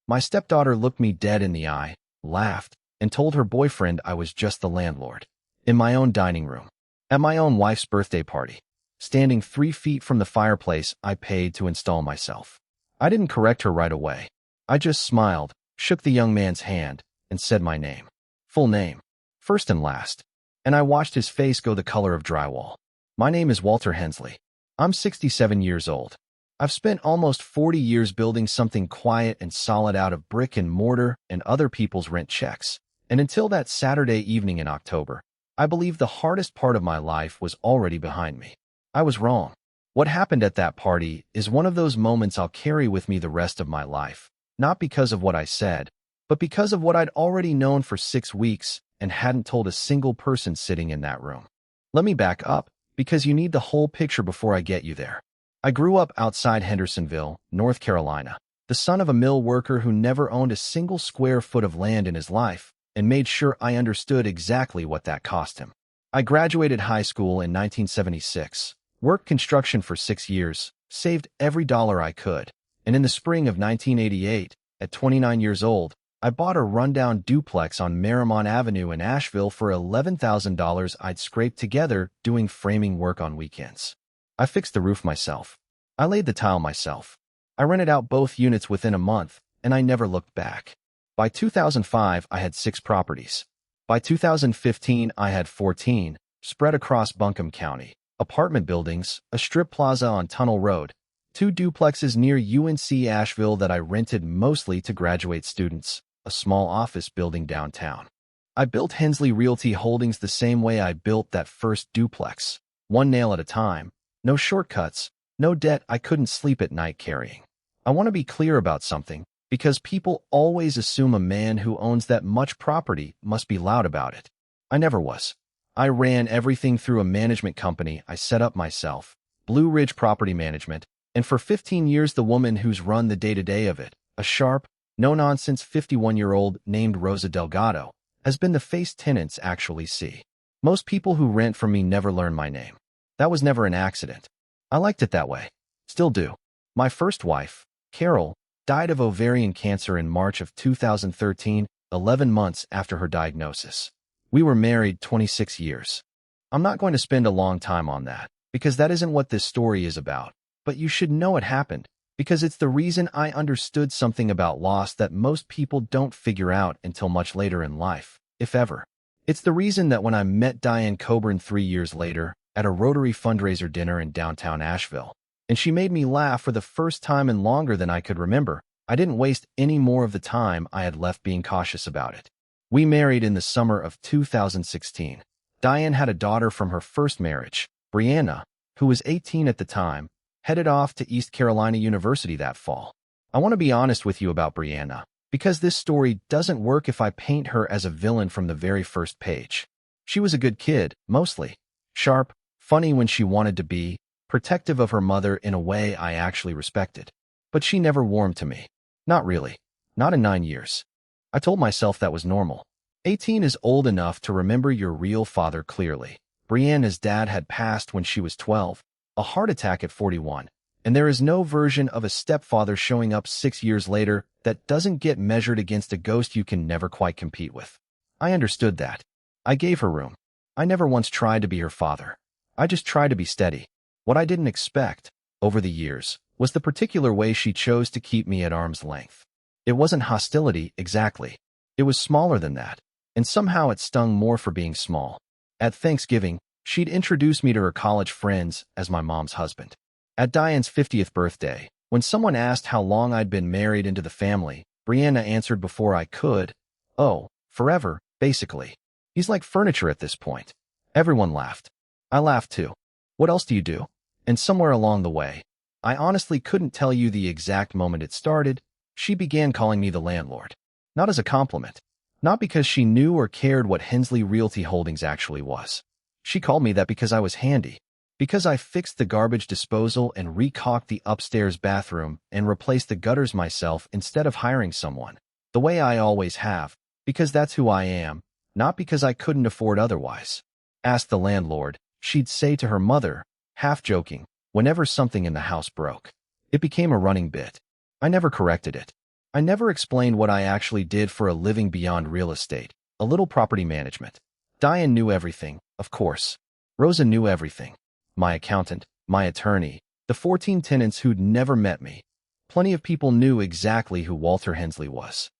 My stepdaughter looked me dead in the eye, laughed, and told her boyfriend I was just the landlord. In my own dining room, at my own wife's birthday party, standing 3 feet from the fireplace I paid to install myself. I didn't correct her right away. I just smiled, shook the young man's hand, and said my name. Full name, first and last. And I watched his face go the color of drywall. My name is Walter Hensley. I'm 67 years old. I've spent almost 40 years building something quiet and solid out of brick and mortar and other people's rent checks. And until that Saturday evening in October, I believed the hardest part of my life was already behind me. I was wrong. What happened at that party is one of those moments I'll carry with me the rest of my life, not because of what I said, but because of what I'd already known for 6 weeks and hadn't told a single person sitting in that room. Let me back up, because you need the whole picture before I get you there. I grew up outside Hendersonville, North Carolina, the son of a mill worker who never owned a single square foot of land in his life and made sure I understood exactly what that cost him. I graduated high school in 1976, worked construction for 6 years, saved every dollar I could, and in the spring of 1988, at 29 years old, I bought a rundown duplex on Marymount Avenue in Asheville for $11,000 I'd scraped together doing framing work on weekends. I fixed the roof myself. I laid the tile myself. I rented out both units within a month, and I never looked back. By 2005, I had 6 properties. By 2015, I had 14, spread across Buncombe County, apartment buildings, a strip plaza on Tunnel Road, 2 duplexes near UNC Asheville that I rented mostly to graduate students, a small office building downtown. I built Hensley Realty Holdings the same way I built that first duplex, one nail at a time, no shortcuts, no debt I couldn't sleep at night carrying. I want to be clear about something, because people always assume a man who owns that much property must be loud about it. I never was. I ran everything through a management company I set up myself, Blue Ridge Property Management, and for 15 years the woman who's run the day-to-day of it, a sharp, no-nonsense 51-year-old named Rosa Delgado, has been the face tenants actually see. Most people who rent from me never learn my name. That was never an accident. I liked it that way. Still do. My first wife, Carol, died of ovarian cancer in March of 2013, 11 months after her diagnosis. We were married 26 years. I'm not going to spend a long time on that, because that isn't what this story is about, but you should know it happened, because it's the reason I understood something about loss that most people don't figure out until much later in life, if ever. It's the reason that when I met Diane Coburn 3 years later at a Rotary fundraiser dinner in downtown Asheville, and she made me laugh for the first time in longer than I could remember, I didn't waste any more of the time I had left being cautious about it. We married in the summer of 2016. Diane had a daughter from her first marriage, Brianna, who was 18 at the time, headed off to East Carolina University that fall. I want to be honest with you about Brianna, because this story doesn't work if I paint her as a villain from the very first page. She was a good kid, mostly. Sharp, funny when she wanted to be, protective of her mother in a way I actually respected. But she never warmed to me. Not really. Not in 9 years. I told myself that was normal. 18 is old enough to remember your real father clearly. Brianna's dad had passed when she was 12, a heart attack at 41, and there is no version of a stepfather showing up 6 years later that doesn't get measured against a ghost you can never quite compete with. I understood that. I gave her room. I never once tried to be her father. I just tried to be steady. What I didn't expect, over the years, was the particular way she chose to keep me at arm's length. It wasn't hostility, exactly. It was smaller than that, and somehow it stung more for being small. At Thanksgiving, she'd introduce me to her college friends as my mom's husband. At Diane's 50th birthday, when someone asked how long I'd been married into the family, Brianna answered before I could, "Oh, forever, basically. He's like furniture at this point." Everyone laughed. I laughed too. What else do you do? And somewhere along the way, I honestly couldn't tell you the exact moment it started, she began calling me the landlord. Not as a compliment. Not because she knew or cared what Hensley Realty Holdings actually was. She called me that because I was handy. Because I fixed the garbage disposal and recaulked the upstairs bathroom and replaced the gutters myself instead of hiring someone. The way I always have. Because that's who I am. Not because I couldn't afford otherwise. Ask the landlord, she'd say to her mother, half joking, whenever something in the house broke. It became a running bit. I never corrected it. I never explained what I actually did for a living beyond real estate, a little property management. Diane knew everything, of course. Rosa knew everything. My accountant, my attorney, the 14 tenants who'd never met me. Plenty of people knew exactly who Walter Hensley was.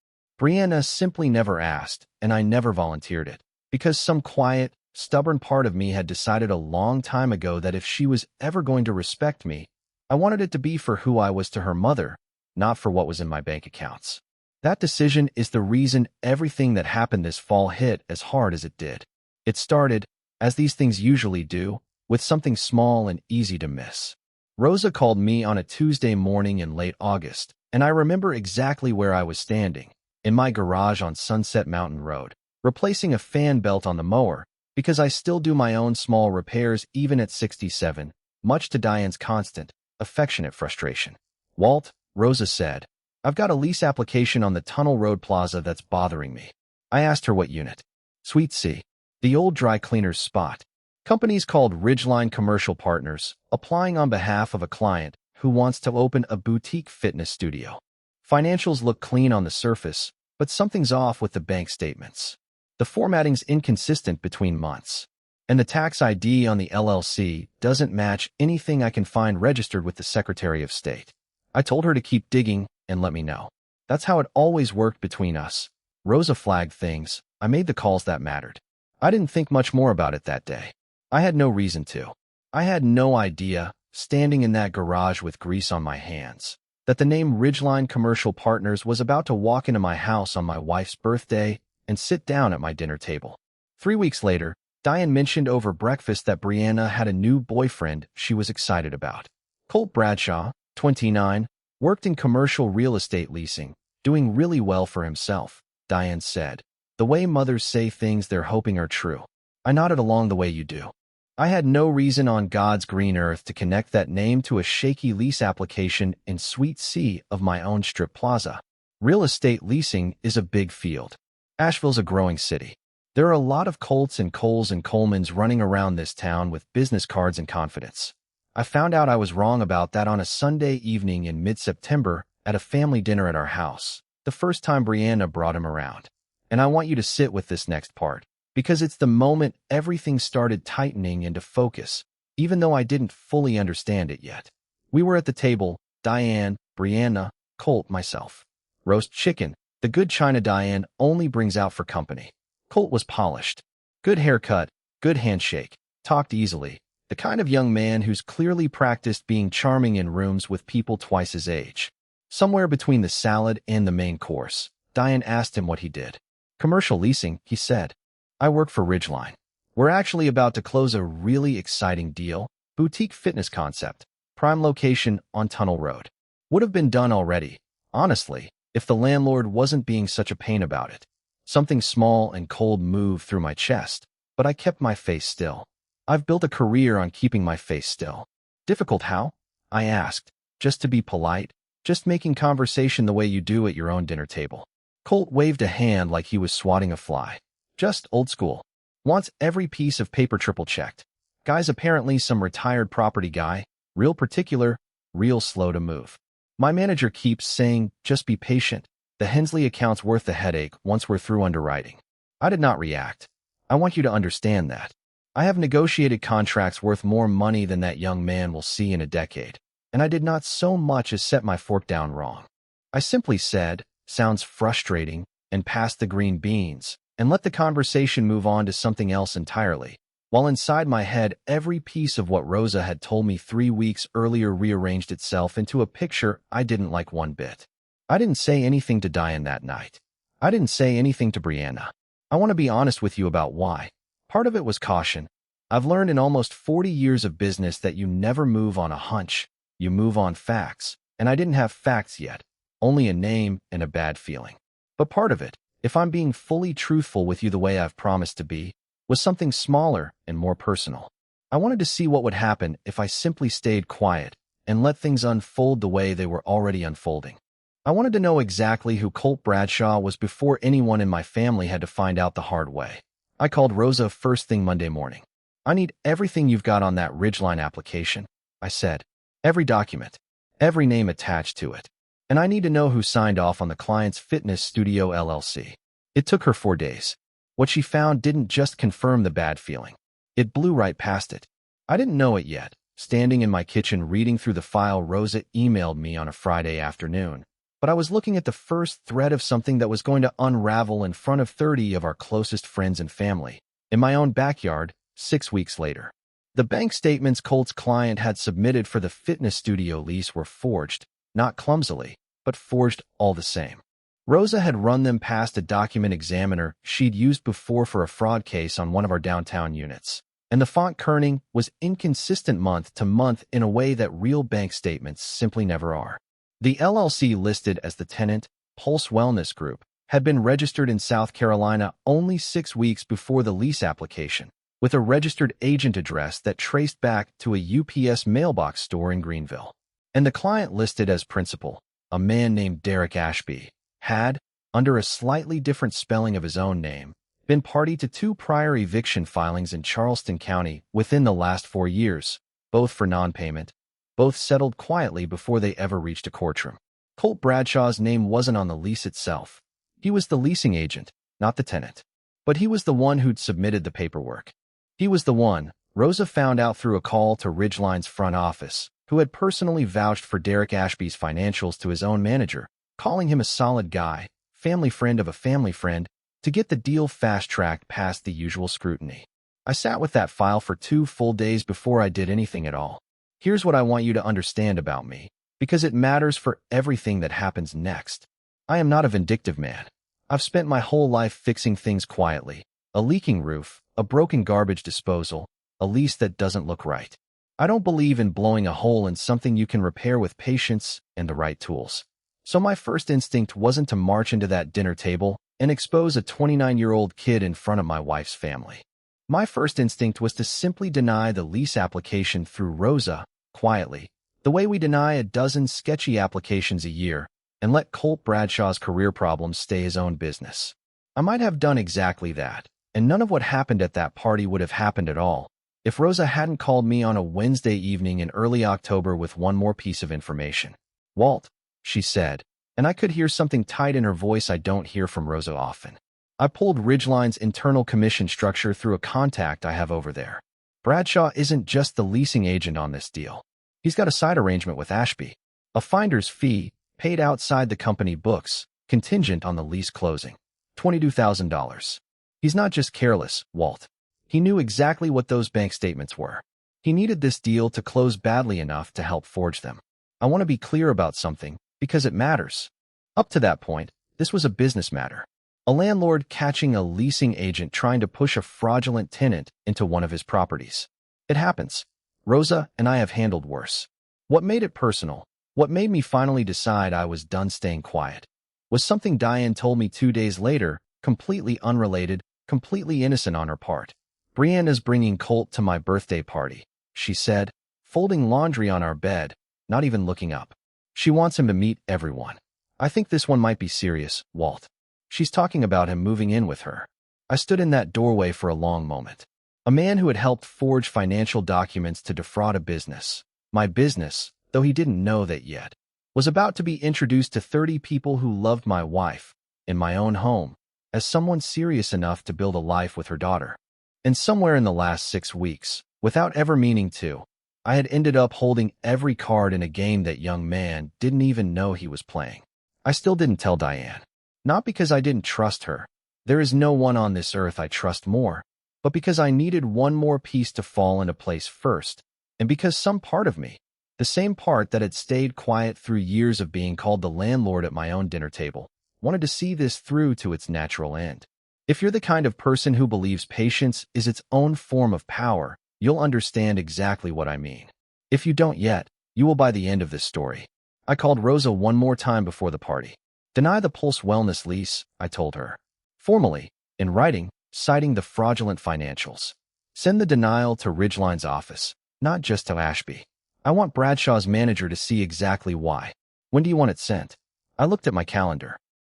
Brianna simply never asked, and I never volunteered it, because some quiet, stubborn part of me had decided a long time ago that if she was ever going to respect me, I wanted it to be for who I was to her mother, not for what was in my bank accounts. That decision is the reason everything that happened this fall hit as hard as it did. It started, as these things usually do, with something small and easy to miss. Rosa called me on a Tuesday morning in late August, and I remember exactly where I was standing, in my garage on Sunset Mountain Road, replacing a fan belt on the mower, because I still do my own small repairs even at 67, much to Diane's constant, affectionate frustration. "Walt," Rosa said, "I've got a lease application on the Tunnel Road Plaza that's bothering me." I asked her what unit. "Suite C, the old dry cleaner's spot." Company's called Ridgeline Commercial Partners, applying on behalf of a client who wants to open a boutique fitness studio. Financials look clean on the surface, but something's off with the bank statements. The formatting's inconsistent between months, and the tax ID on the LLC doesn't match anything I can find registered with the Secretary of State. I told her to keep digging and let me know. That's how it always worked between us. Rosa flagged things. I made the calls that mattered. I didn't think much more about it that day. I had no reason to. I had no idea, standing in that garage with grease on my hands, that the name Ridgeline Commercial Partners was about to walk into my house on my wife's birthday and sit down at my dinner table. 3 weeks later, Diane mentioned over breakfast that Brianna had a new boyfriend she was excited about. Colt Bradshaw, 29, worked in commercial real estate leasing, doing really well for himself, Diane said. The way mothers say things they're hoping are true. I nodded along the way you do. I had no reason on God's green earth to connect that name to a shaky lease application in Suite C of my own strip plaza. Real estate leasing is a big field. Asheville's a growing city. There are a lot of Colts and Coles and Colemans running around this town with business cards and confidence. I found out I was wrong about that on a Sunday evening in mid-September at a family dinner at our house, the first time Brianna brought him around. And I want you to sit with this next part, because it's the moment everything started tightening into focus, even though I didn't fully understand it yet. We were at the table, Diane, Brianna, Colt, myself. Roast chicken, the good china Diane only brings out for company. Colt was polished. Good haircut, good handshake, talked easily, the kind of young man who's clearly practiced being charming in rooms with people twice his age. Somewhere between the salad and the main course, Diane asked him what he did. "Commercial leasing," he said. "I work for Ridgeline. We're actually about to close a really exciting deal, boutique fitness concept, prime location on Tunnel Road. Would have been done already, honestly, if the landlord wasn't being such a pain about it." Something small and cold moved through my chest, but I kept my face still. I've built a career on keeping my face still. "Difficult how?" I asked, just to be polite, just making conversation the way you do at your own dinner table. Colt waved a hand like he was swatting a fly. "Just old school. Wants every piece of paper triple checked. Guy's apparently some retired property guy, real particular, real slow to move. My manager keeps saying, just be patient. The Hensley account's worth the headache once we're through underwriting." I did not react. I want you to understand that. I have negotiated contracts worth more money than that young man will see in a decade, and I did not so much as set my fork down wrong. I simply said, "Sounds frustrating," and passed the green beans, and let the conversation move on to something else entirely, while inside my head every piece of what Rosa had told me 3 weeks earlier rearranged itself into a picture I didn't like one bit. I didn't say anything to Diane that night. I didn't say anything to Brianna. I want to be honest with you about why. Part of it was caution. I've learned in almost 40 years of business that you never move on a hunch, you move on facts, and I didn't have facts yet, only a name and a bad feeling. But part of it, if I'm being fully truthful with you the way I've promised to be, was something smaller and more personal. I wanted to see what would happen if I simply stayed quiet and let things unfold the way they were already unfolding. I wanted to know exactly who Colt Bradshaw was before anyone in my family had to find out the hard way. I called Rosa first thing Monday morning. "I need everything you've got on that Ridgeline application," I said. "Every document, every name attached to it. And I need to know who signed off on the client's fitness studio LLC. It took her 4 days. What she found didn't just confirm the bad feeling. It blew right past it. I didn't know it yet. Standing in my kitchen reading through the file Rosa emailed me on a Friday afternoon. But I was looking at the first thread of something that was going to unravel in front of 30 of our closest friends and family, in my own backyard, 6 weeks later. The bank statements Colt's client had submitted for the fitness studio lease were forged, not clumsily, but forged all the same. Rosa had run them past a document examiner she'd used before for a fraud case on one of our downtown units, and the font kerning was inconsistent month to month in a way that real bank statements simply never are. The LLC listed as the tenant, Pulse Wellness Group, had been registered in South Carolina only 6 weeks before the lease application, with a registered agent address that traced back to a UPS mailbox store in Greenville. And the client listed as principal, a man named Derek Ashby, had, under a slightly different spelling of his own name, been party to 2 prior eviction filings in Charleston County within the last 4 years, both for non-payment. Both settled quietly before they ever reached a courtroom. Colt Bradshaw's name wasn't on the lease itself. He was the leasing agent, not the tenant. But he was the one who'd submitted the paperwork. He was the one, Rosa found out through a call to Ridgeline's front office, who had personally vouched for Derek Ashby's financials to his own manager, calling him a solid guy, family friend of a family friend, to get the deal fast-tracked past the usual scrutiny. I sat with that file for 2 full days before I did anything at all. Here's what I want you to understand about me, because it matters for everything that happens next. I am not a vindictive man. I've spent my whole life fixing things quietly. A leaking roof, a broken garbage disposal, a lease that doesn't look right. I don't believe in blowing a hole in something you can repair with patience and the right tools. So my first instinct wasn't to march into that dinner table and expose a 29-year-old kid in front of my wife's family. My first instinct was to simply deny the lease application through Rosa, quietly, the way we deny a dozen sketchy applications a year, and let Colt Bradshaw's career problems stay his own business. I might have done exactly that, and none of what happened at that party would have happened at all, if Rosa hadn't called me on a Wednesday evening in early October with one more piece of information. "Walt," she said, and I could hear something tight in her voice I don't hear from Rosa often. I pulled Ridgeline's internal commission structure through a contact I have over there. Bradshaw isn't just the leasing agent on this deal. He's got a side arrangement with Ashby, a finder's fee paid outside the company books, contingent on the lease closing. $22,000. He's not just careless, Walt. He knew exactly what those bank statements were. He needed this deal to close badly enough to help forge them. I want to be clear about something, because it matters. Up to that point, this was a business matter. A landlord catching a leasing agent trying to push a fraudulent tenant into one of his properties. It happens. Rosa and I have handled worse. What made it personal, what made me finally decide I was done staying quiet, was something Diane told me 2 days later, completely unrelated, completely innocent on her part. "Brianna's bringing Colt to my birthday party," she said, folding laundry on our bed, not even looking up. "She wants him to meet everyone. I think this one might be serious, Walt. She's talking about him moving in with her." I stood in that doorway for a long moment. A man who had helped forge financial documents to defraud a business, my business, though he didn't know that yet, was about to be introduced to 30 people who loved my wife, in my own home, as someone serious enough to build a life with her daughter. And somewhere in the last 6 weeks, without ever meaning to, I had ended up holding every card in a game that young man didn't even know he was playing. I still didn't tell Diane. Not because I didn't trust her. There is no one on this earth I trust more, but because I needed one more piece to fall into place first, and because some part of me, the same part that had stayed quiet through years of being called the landlord at my own dinner table, wanted to see this through to its natural end. If you're the kind of person who believes patience is its own form of power, you'll understand exactly what I mean. If you don't yet, you will by the end of this story. I called Rosa one more time before the party. "Deny the Pulse Wellness lease," I told her. Formally, in writing, citing the fraudulent financials. "Send the denial to Ridgeline's office, not just to Ashby. I want Bradshaw's manager to see exactly why. When do you want it sent?" I looked at my calendar.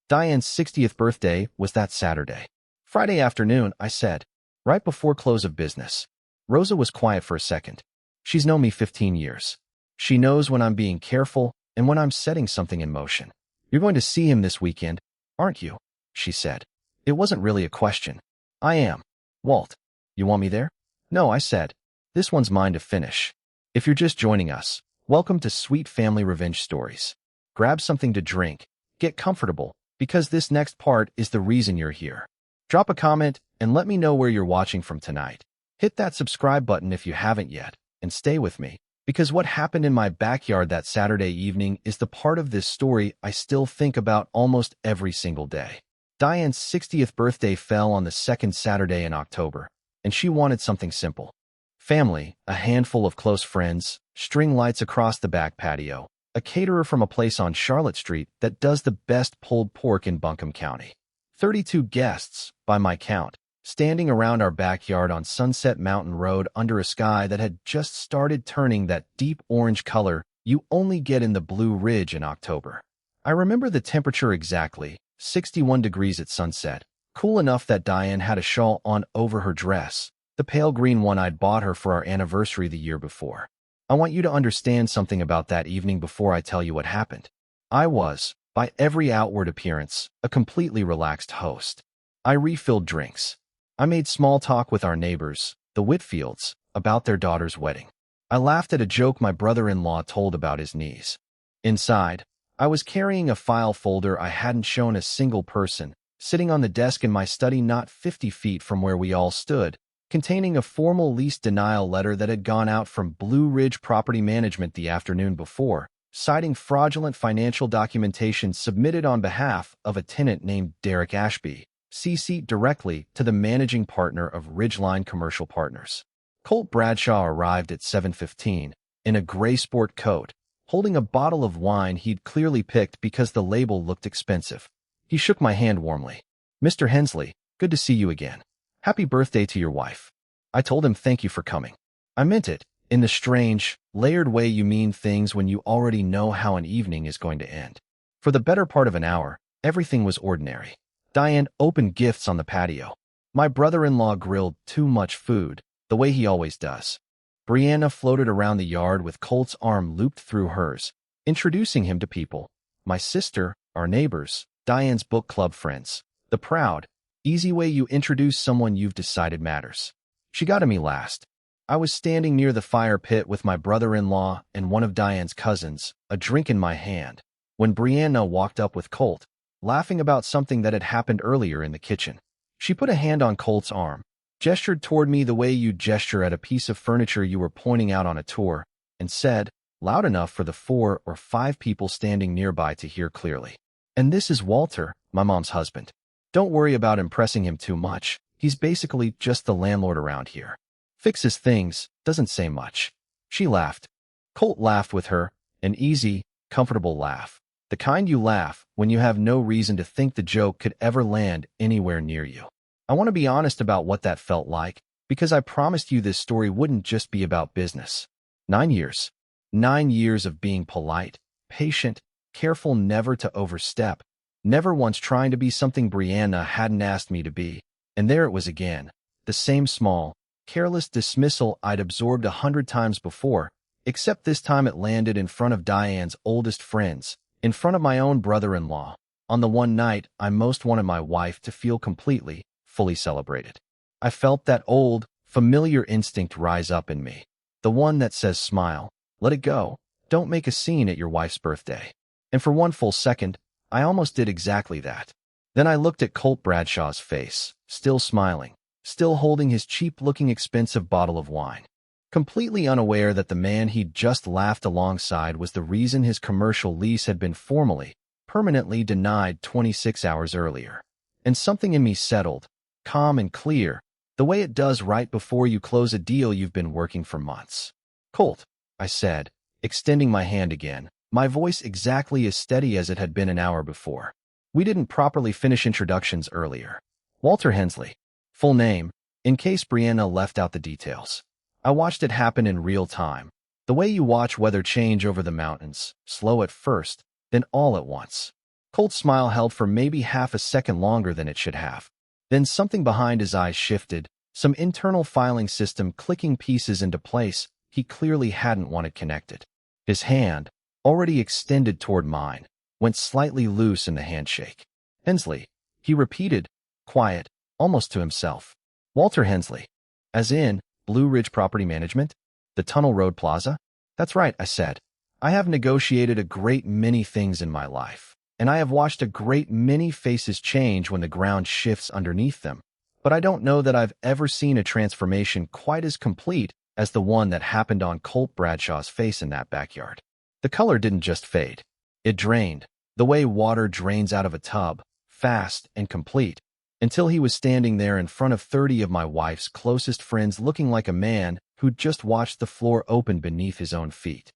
Diane's 60th birthday was that Saturday. "Friday afternoon," I said, "right before close of business." Rosa was quiet for a second. She's known me 15 years. She knows when I'm being careful and when I'm setting something in motion. You're going to see him this weekend, aren't you? She said. It wasn't really a question. I am. Walt, you want me there? No, I said. This one's mine to finish. If you're just joining us, welcome to Sweet Family Revenge Stories. Grab something to drink, get comfortable, because this next part is the reason you're here. Drop a comment and let me know where you're watching from tonight. Hit that subscribe button if you haven't yet, and stay with me, because what happened in my backyard that Saturday evening is the part of this story I still think about almost every single day. Diane's 60th birthday fell on the second Saturday in October, and she wanted something simple. Family, a handful of close friends, string lights across the back patio, a caterer from a place on Charlotte Street that does the best pulled pork in Buncombe County. 32 guests, by my count, standing around our backyard on Sunset Mountain Road under a sky that had just started turning that deep orange color you only get in the Blue Ridge in October. I remember the temperature exactly, 61 degrees at sunset, cool enough that Diane had a shawl on over her dress, the pale green one I'd bought her for our anniversary the year before. I want you to understand something about that evening before I tell you what happened. I was, by every outward appearance, a completely relaxed host. I refilled drinks. I made small talk with our neighbors, the Whitfields, about their daughter's wedding. I laughed at a joke my brother-in-law told about his knees. Inside, I was carrying a file folder I hadn't shown a single person, sitting on the desk in my study not 50 feet from where we all stood, containing a formal lease denial letter that had gone out from Blue Ridge Property Management the afternoon before, citing fraudulent financial documentation submitted on behalf of a tenant named Derek Ashby, CC'd directly to the managing partner of Ridgeline Commercial Partners. Colt Bradshaw arrived at 7:15 in a gray sport coat, holding a bottle of wine he'd clearly picked because the label looked expensive. He shook my hand warmly. Mr. Hensley, good to see you again. Happy birthday to your wife. I told him thank you for coming. I meant it, in the strange, layered way you mean things when you already know how an evening is going to end. For the better part of an hour, everything was ordinary. Diane opened gifts on the patio. My brother-in-law grilled too much food, the way he always does. Brianna floated around the yard with Colt's arm looped through hers, introducing him to people. My sister, our neighbors, Diane's book club friends. The proud, easy way you introduce someone you've decided matters. She got to me last. I was standing near the fire pit with my brother-in-law and one of Diane's cousins, a drink in my hand, when Brianna walked up with Colt, laughing about something that had happened earlier in the kitchen. She put a hand on Colt's arm, gestured toward me the way you'd gesture at a piece of furniture you were pointing out on a tour, and said, loud enough for the 4 or 5 people standing nearby to hear clearly. And this is Walter, my mom's husband. Don't worry about impressing him too much. He's basically just the landlord around here. Fixes things, doesn't say much. She laughed. Colt laughed with her, an easy, comfortable laugh. The kind you laugh when you have no reason to think the joke could ever land anywhere near you. I want to be honest about what that felt like, because I promised you this story wouldn't just be about business. 9 years. 9 years of being polite, patient, careful never to overstep, never once trying to be something Brianna hadn't asked me to be. And there it was again, the same small, careless dismissal I'd absorbed 100 times before, except this time it landed in front of Diane's oldest friends, in front of my own brother-in-law, on the one night I most wanted my wife to feel completely, fully celebrated. I felt that old, familiar instinct rise up in me, the one that says smile, let it go, don't make a scene at your wife's birthday. And for one full second, I almost did exactly that. Then I looked at Colt Bradshaw's face, still smiling, still holding his cheap-looking expensive bottle of wine, completely unaware that the man he'd just laughed alongside was the reason his commercial lease had been formally, permanently denied 26 hours earlier. And something in me settled, calm and clear, the way it does right before you close a deal you've been working for months. Colt, I said, extending my hand again, my voice exactly as steady as it had been an hour before. We didn't properly finish introductions earlier. Walter Hensley. Full name, in case Brianna left out the details. I watched it happen in real time, the way you watch weather change over the mountains, slow at first, then all at once. Colt's smile held for maybe half a second longer than it should have. Then something behind his eyes shifted, some internal filing system clicking pieces into place he clearly hadn't wanted connected. His hand, already extended toward mine, went slightly loose in the handshake. Hensley, he repeated, quiet, almost to himself. Walter Hensley. As in, Blue Ridge Property Management? The Tunnel Road Plaza? That's right, I said. I have negotiated a great many things in my life, and I have watched a great many faces change when the ground shifts underneath them. But I don't know that I've ever seen a transformation quite as complete as the one that happened on Colt Bradshaw's face in that backyard. The color didn't just fade. It drained, the way water drains out of a tub, fast and complete, until he was standing there in front of 30 of my wife's closest friends looking like a man who'd just watched the floor open beneath his own feet.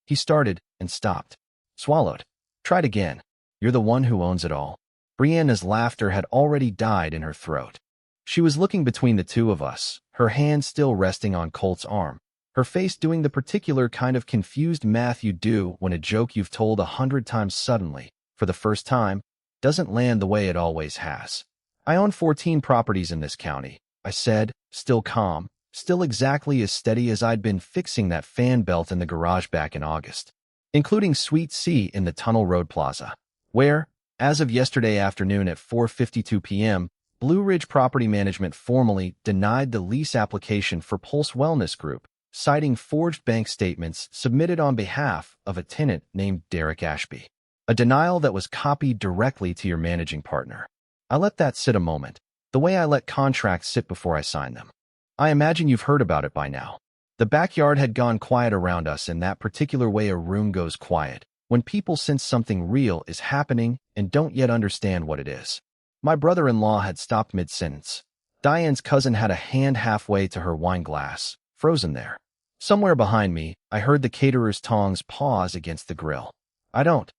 He started and stopped. Swallowed. Tried again. You're the one who owns it all. Brianna's laughter had already died in her throat. She was looking between the two of us, her hand still resting on Colt's arm, her face doing the particular kind of confused math you do when a joke you've told 100 times suddenly, for the first time, doesn't land the way it always has. I own 14 properties in this county, I said, still calm, still exactly as steady as I'd been fixing that fan belt in the garage back in August, including Suite C in the Tunnel Road Plaza, where, as of yesterday afternoon at 4:52 p.m., Blue Ridge Property Management formally denied the lease application for Pulse Wellness Group, citing forged bank statements submitted on behalf of a tenant named Derek Ashby. A denial that was copied directly to your managing partner. I let that sit a moment, the way I let contracts sit before I sign them. I imagine you've heard about it by now. The backyard had gone quiet around us in that particular way a room goes quiet, when people sense something real is happening and don't yet understand what it is. My brother-in-law had stopped mid-sentence. Diane's cousin had a hand halfway to her wine glass, frozen there. Somewhere behind me, I heard the caterer's tongs pause against the grill. I don't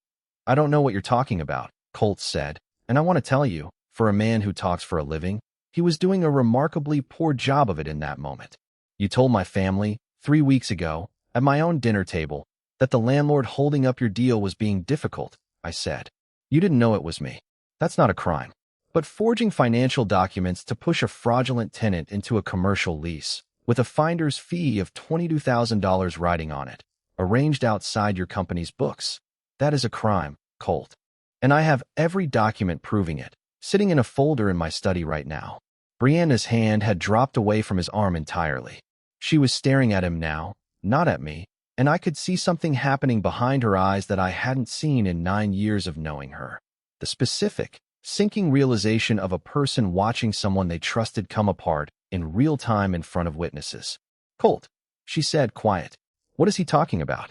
know what you're talking about, Colt said, and I want to tell you, for a man who talks for a living, he was doing a remarkably poor job of it in that moment. You told my family, 3 weeks ago, at my own dinner table, that the landlord holding up your deal was being difficult, I said. You didn't know it was me. That's not a crime. But forging financial documents to push a fraudulent tenant into a commercial lease, with a finder's fee of $22,000 riding on it, arranged outside your company's books, that is a crime, Colt. And I have every document proving it, sitting in a folder in my study right now. Brianna's hand had dropped away from his arm entirely. She was staring at him now, not at me, and I could see something happening behind her eyes that I hadn't seen in 9 years of knowing her. The specific, sinking realization of a person watching someone they trusted come apart in real time in front of witnesses. Colt, she said, quiet. What is he talking about?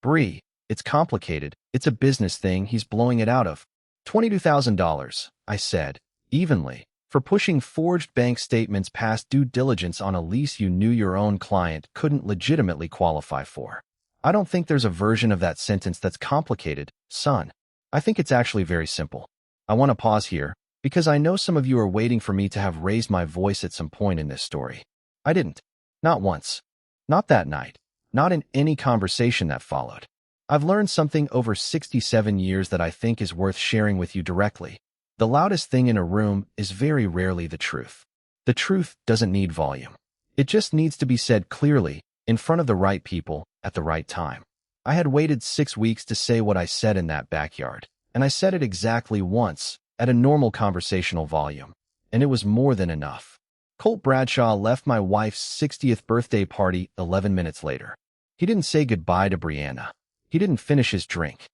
Bree, it's complicated. It's a business thing he's blowing it out of. $22,000, I said, evenly, for pushing forged bank statements past due diligence on a lease you knew your own client couldn't legitimately qualify for. I don't think there's a version of that sentence that's complicated, son. I think it's actually very simple. I want to pause here, because I know some of you are waiting for me to have raised my voice at some point in this story. I didn't. Not once. Not that night. Not in any conversation that followed. I've learned something over 67 years that I think is worth sharing with you directly. The loudest thing in a room is very rarely the truth. The truth doesn't need volume. It just needs to be said clearly, in front of the right people, at the right time. I had waited 6 weeks to say what I said in that backyard, and I said it exactly once, at a normal conversational volume, and it was more than enough. Colt Bradshaw left my wife's 60th birthday party 11 minutes later. He didn't say goodbye to Brianna. He didn't finish his drink.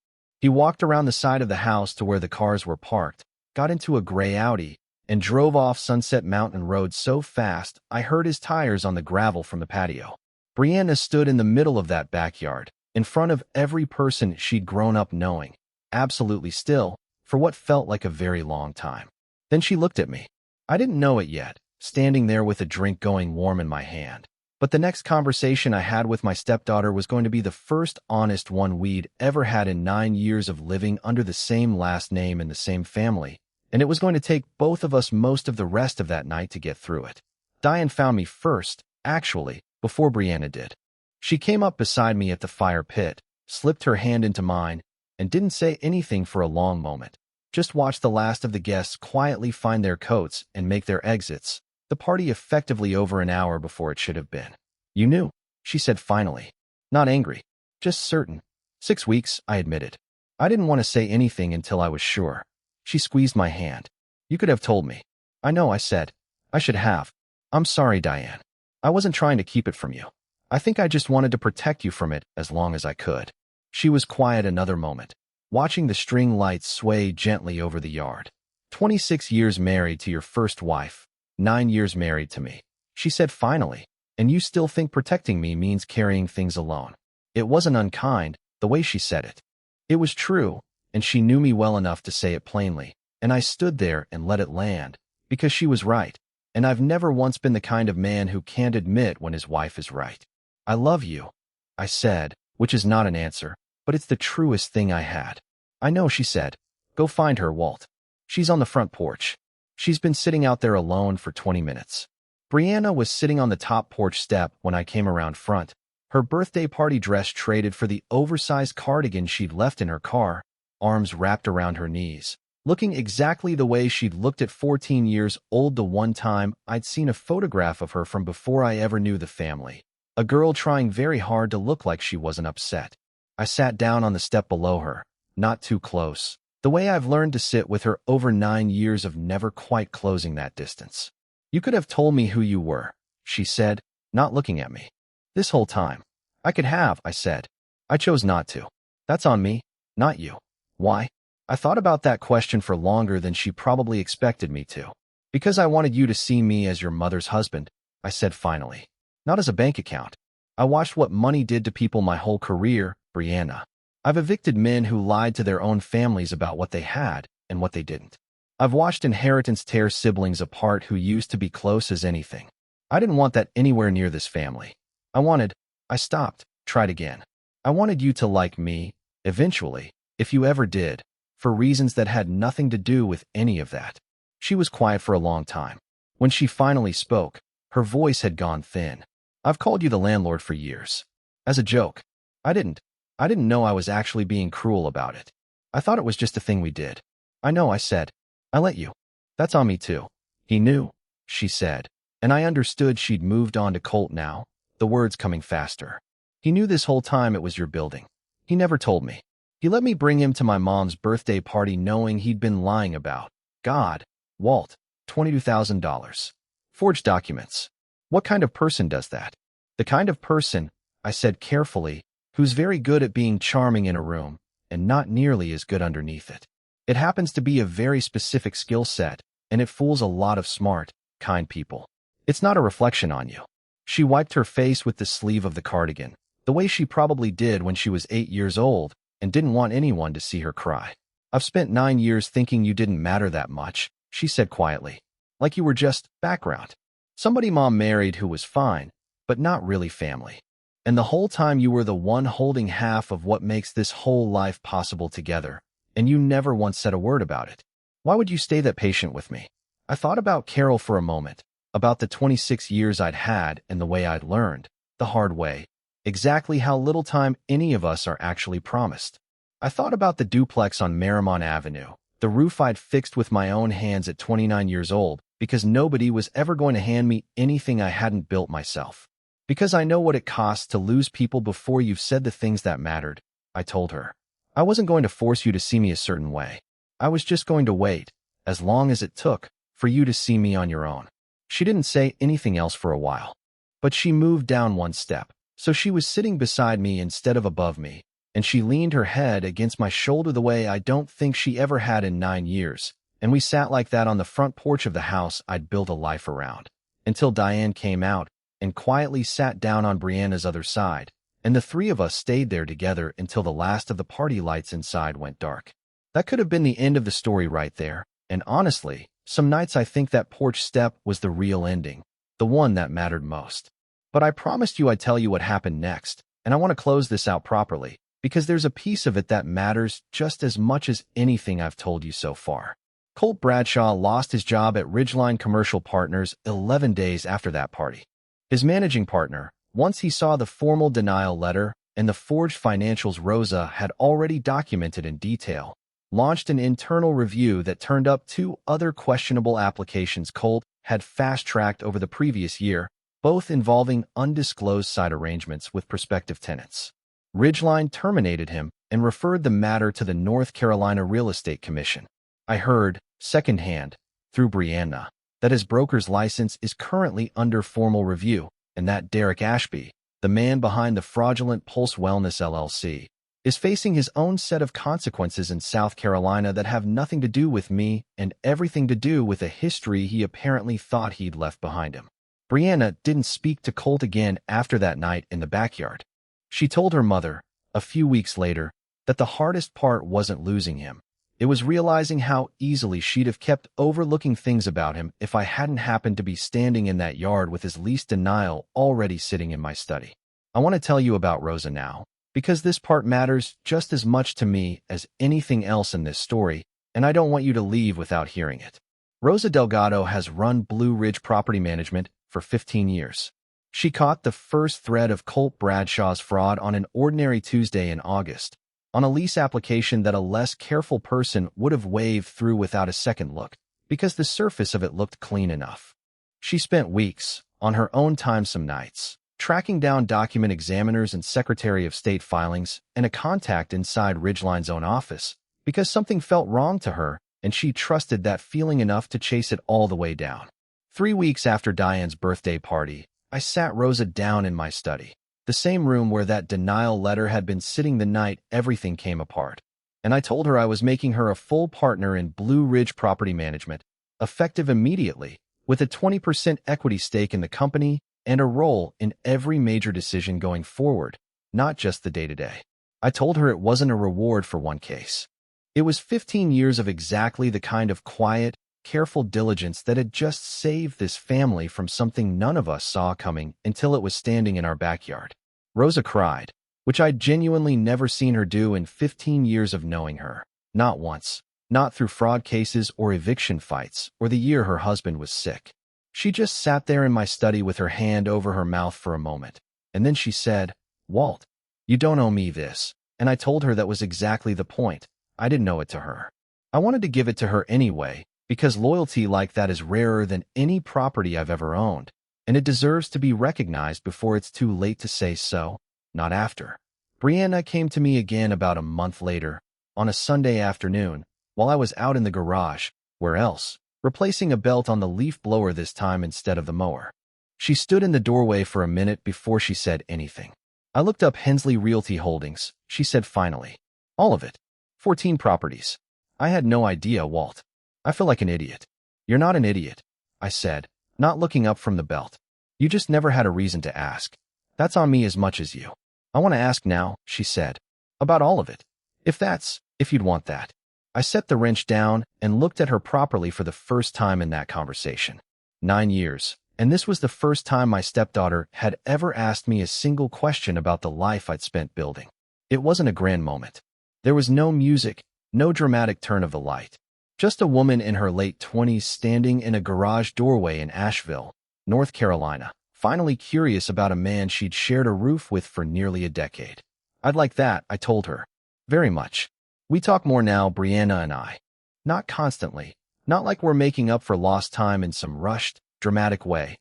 He walked around the side of the house to where the cars were parked, got into a gray Audi, and drove off Sunset Mountain Road so fast I heard his tires on the gravel from the patio. Brianna stood in the middle of that backyard, in front of every person she'd grown up knowing, absolutely still, for what felt like a very long time. Then she looked at me. I didn't know it yet, standing there with a drink going warm in my hand. But the next conversation I had with my stepdaughter was going to be the first honest one we'd ever had in 9 years of living under the same last name in the same family, and it was going to take both of us most of the rest of that night to get through it. Diane found me first, actually, before Brianna did. She came up beside me at the fire pit, slipped her hand into mine, and didn't say anything for a long moment. Just watched the last of the guests quietly find their coats and make their exits, the party effectively over an hour before it should have been. You knew, she said finally. Not angry, just certain. 6 weeks, I admitted. I didn't want to say anything until I was sure. She squeezed my hand. You could have told me. I know, I said. I should have. I'm sorry, Diane. I wasn't trying to keep it from you. I think I just wanted to protect you from it as long as I could. She was quiet another moment, watching the string lights sway gently over the yard. 26 years married to your first wife, 9 years married to me. She said finally, and you still think protecting me means carrying things alone. It wasn't unkind, the way she said it. It was true, and she knew me well enough to say it plainly, and I stood there and let it land, because she was right, and I've never once been the kind of man who can't admit when his wife is right. I love you, I said, which is not an answer, but it's the truest thing I had. I know, she said. Go find her, Walt. She's on the front porch. She's been sitting out there alone for 20 minutes. Brianna was sitting on the top porch step when I came around front, her birthday party dress traded for the oversized cardigan she'd left in her car, arms wrapped around her knees, looking exactly the way she'd looked at 14 years old. The one time I'd seen a photograph of her from before I ever knew the family. A girl trying very hard to look like she wasn't upset. I sat down on the step below her, not too close, the way I've learned to sit with her over 9 years of never quite closing that distance. You could have told me who you were, she said, not looking at me. This whole time. I could have, I said. I chose not to. That's on me, not you. Why? I thought about that question for longer than she probably expected me to. Because I wanted you to see me as your mother's husband, I said finally. Not as a bank account. I watched what money did to people my whole career, Brianna. I've evicted men who lied to their own families about what they had and what they didn't. I've watched inheritance tear siblings apart who used to be close as anything. I didn't want that anywhere near this family. I stopped, tried again. I wanted you to like me, eventually, if you ever did, for reasons that had nothing to do with any of that. She was quiet for a long time. When she finally spoke, her voice had gone thin. I've called you the landlord for years. As a joke. I didn't know I was actually being cruel about it. I thought it was just a thing we did. I know, I said. I let you. That's on me too. He knew, she said, and I understood she'd moved on to Colt now, the words coming faster. He knew this whole time it was your building. He never told me. He let me bring him to my mom's birthday party knowing he'd been lying about. God, Walt, $22,000. Forged documents. What kind of person does that? The kind of person, I said carefully, who's very good at being charming in a room and not nearly as good underneath it. It happens to be a very specific skill set, and it fools a lot of smart, kind people. It's not a reflection on you. She wiped her face with the sleeve of the cardigan, the way she probably did when she was 8 years old and didn't want anyone to see her cry. I've spent 9 years thinking you didn't matter that much, she said quietly. Like you were just background. Somebody Mom married who was fine, but not really family. And the whole time you were the one holding half of what makes this whole life possible together, and you never once said a word about it. Why would you stay that patient with me? I thought about Carol for a moment, about the 26 years I'd had and the way I'd learned, the hard way, exactly how little time any of us are actually promised. I thought about the duplex on Marymount Avenue, the roof I'd fixed with my own hands at 29 years old, because nobody was ever going to hand me anything I hadn't built myself. Because I know what it costs to lose people before you've said the things that mattered, I told her. I wasn't going to force you to see me a certain way. I was just going to wait, as long as it took, for you to see me on your own. She didn't say anything else for a while. But she moved down one step, so she was sitting beside me instead of above me, and she leaned her head against my shoulder the way I don't think she ever had in 9 years, and we sat like that on the front porch of the house I'd built a life around, until Diane came out and quietly sat down on Brianna's other side, and the three of us stayed there together until the last of the party lights inside went dark. That could have been the end of the story right there, and honestly, some nights I think that porch step was the real ending, the one that mattered most. But I promised you I'd tell you what happened next, and I want to close this out properly, because there's a piece of it that matters just as much as anything I've told you so far. Colt Bradshaw lost his job at Ridgeline Commercial Partners 11 days after that party. His managing partner, once he saw the formal denial letter and the forged financials Rosa had already documented in detail, launched an internal review that turned up 2 other questionable applications Colt had fast-tracked over the previous year, both involving undisclosed side arrangements with prospective tenants. Ridgeline terminated him and referred the matter to the North Carolina Real Estate Commission. I heard, secondhand, through Brianna, that his broker's license is currently under formal review, and that Derek Ashby, the man behind the fraudulent Pulse Wellness LLC, is facing his own set of consequences in South Carolina that have nothing to do with me and everything to do with a history he apparently thought he'd left behind him. Brianna didn't speak to Colt again after that night in the backyard. She told her mother, a few weeks later, that the hardest part wasn't losing him. It was realizing how easily she'd have kept overlooking things about him if I hadn't happened to be standing in that yard with his least denial already sitting in my study. I want to tell you about Rosa now, because this part matters just as much to me as anything else in this story, and I don't want you to leave without hearing it. Rosa Delgado has run Blue Ridge Property Management for 15 years. She caught the first thread of Colt Bradshaw's fraud on an ordinary Tuesday in August, on a lease application that a less careful person would have waved through without a second look, because the surface of it looked clean enough. She spent weeks, on her own time some nights, tracking down document examiners and Secretary of State filings and a contact inside Ridgeline's own office, because something felt wrong to her, and she trusted that feeling enough to chase it all the way down. 3 weeks after Diane's birthday party, I sat Rosa down in my study, the same room where that denial letter had been sitting the night everything came apart, and I told her I was making her a full partner in Blue Ridge Property Management, effective immediately, with a 20% equity stake in the company and a role in every major decision going forward, not just the day-to-day. I told her it wasn't a reward for one case. It was 15 years of exactly the kind of quiet, careful diligence that had just saved this family from something none of us saw coming until it was standing in our backyard. Rosa cried, which I'd genuinely never seen her do in 15 years of knowing her. Not once. Not through fraud cases or eviction fights or the year her husband was sick. She just sat there in my study with her hand over her mouth for a moment, and then she said, "Walt, you don't owe me this." And I told her that was exactly the point. I didn't owe it to her. I wanted to give it to her anyway, because loyalty like that is rarer than any property I've ever owned, and it deserves to be recognized before it's too late to say so, not after. Brianna came to me again about a month later, on a Sunday afternoon, while I was out in the garage, where else, replacing a belt on the leaf blower this time instead of the mower. She stood in the doorway for a minute before she said anything. I looked up Hensley Realty Holdings, she said finally. All of it. 14 properties. I had no idea, Walt. I feel like an idiot. You're not an idiot, I said, not looking up from the belt. You just never had a reason to ask. That's on me as much as you. I want to ask now, she said. About all of it. If you'd want that. I set the wrench down and looked at her properly for the first time in that conversation. 9 years, and this was the first time my stepdaughter had ever asked me a single question about the life I'd spent building. It wasn't a grand moment. There was no music, no dramatic turn of the light. Just a woman in her late 20s standing in a garage doorway in Asheville, North Carolina, finally curious about a man she'd shared a roof with for nearly a decade. I'd like that, I told her. Very much. We talk more now, Brianna and I. Not constantly. Not like we're making up for lost time in some rushed, dramatic way.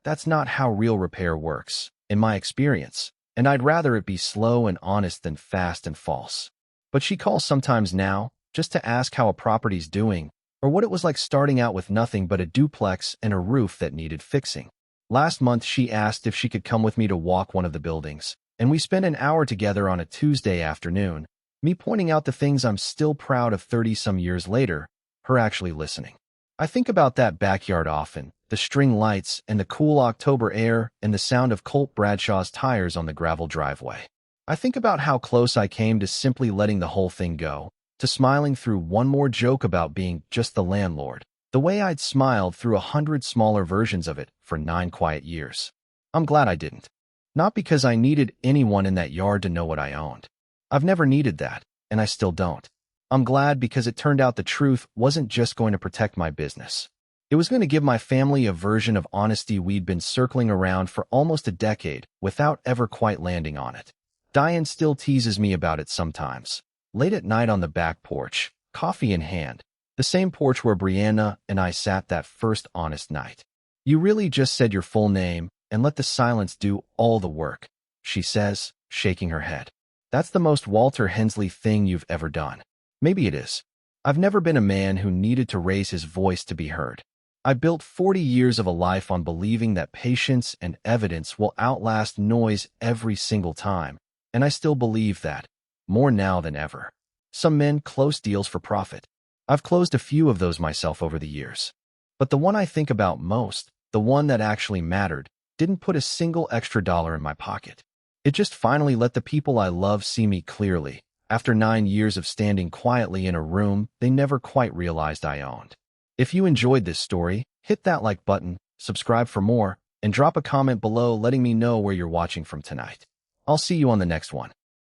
That's not how real repair works, in my experience, and I'd rather it be slow and honest than fast and false. But she calls sometimes now, just to ask how a property's doing, or what it was like starting out with nothing but a duplex and a roof that needed fixing. Last month she asked if she could come with me to walk one of the buildings, and we spent an hour together on a Tuesday afternoon, me pointing out the things I'm still proud of 30-some years later, her actually listening. I think about that backyard often, the string lights and the cool October air and the sound of Colt Bradshaw's tires on the gravel driveway. I think about how close I came to simply letting the whole thing go, to smiling through one more joke about being just the landlord, the way I'd smiled through 100 smaller versions of it for 9 quiet years. I'm glad I didn't. Not because I needed anyone in that yard to know what I owned. I've never needed that, and I still don't. I'm glad because it turned out the truth wasn't just going to protect my business. It was going to give my family a version of honesty we'd been circling around for almost a decade without ever quite landing on it. Diane still teases me about it sometimes. Late at night on the back porch, coffee in hand, the same porch where Brianna and I sat that first honest night. You really just said your full name and let the silence do all the work, she says, shaking her head. That's the most Walter Hensley thing you've ever done. Maybe it is. I've never been a man who needed to raise his voice to be heard. I built 40 years of a life on believing that patience and evidence will outlast noise every single time, and I still believe that, more now than ever. Some men close deals for profit. I've closed a few of those myself over the years. But the one I think about most, the one that actually mattered, didn't put a single extra dollar in my pocket. It just finally let the people I love see me clearly, after 9 years of standing quietly in a room they never quite realized I owned. If you enjoyed this story, hit that like button, subscribe for more, and drop a comment below letting me know where you're watching from tonight. I'll see you on the next one.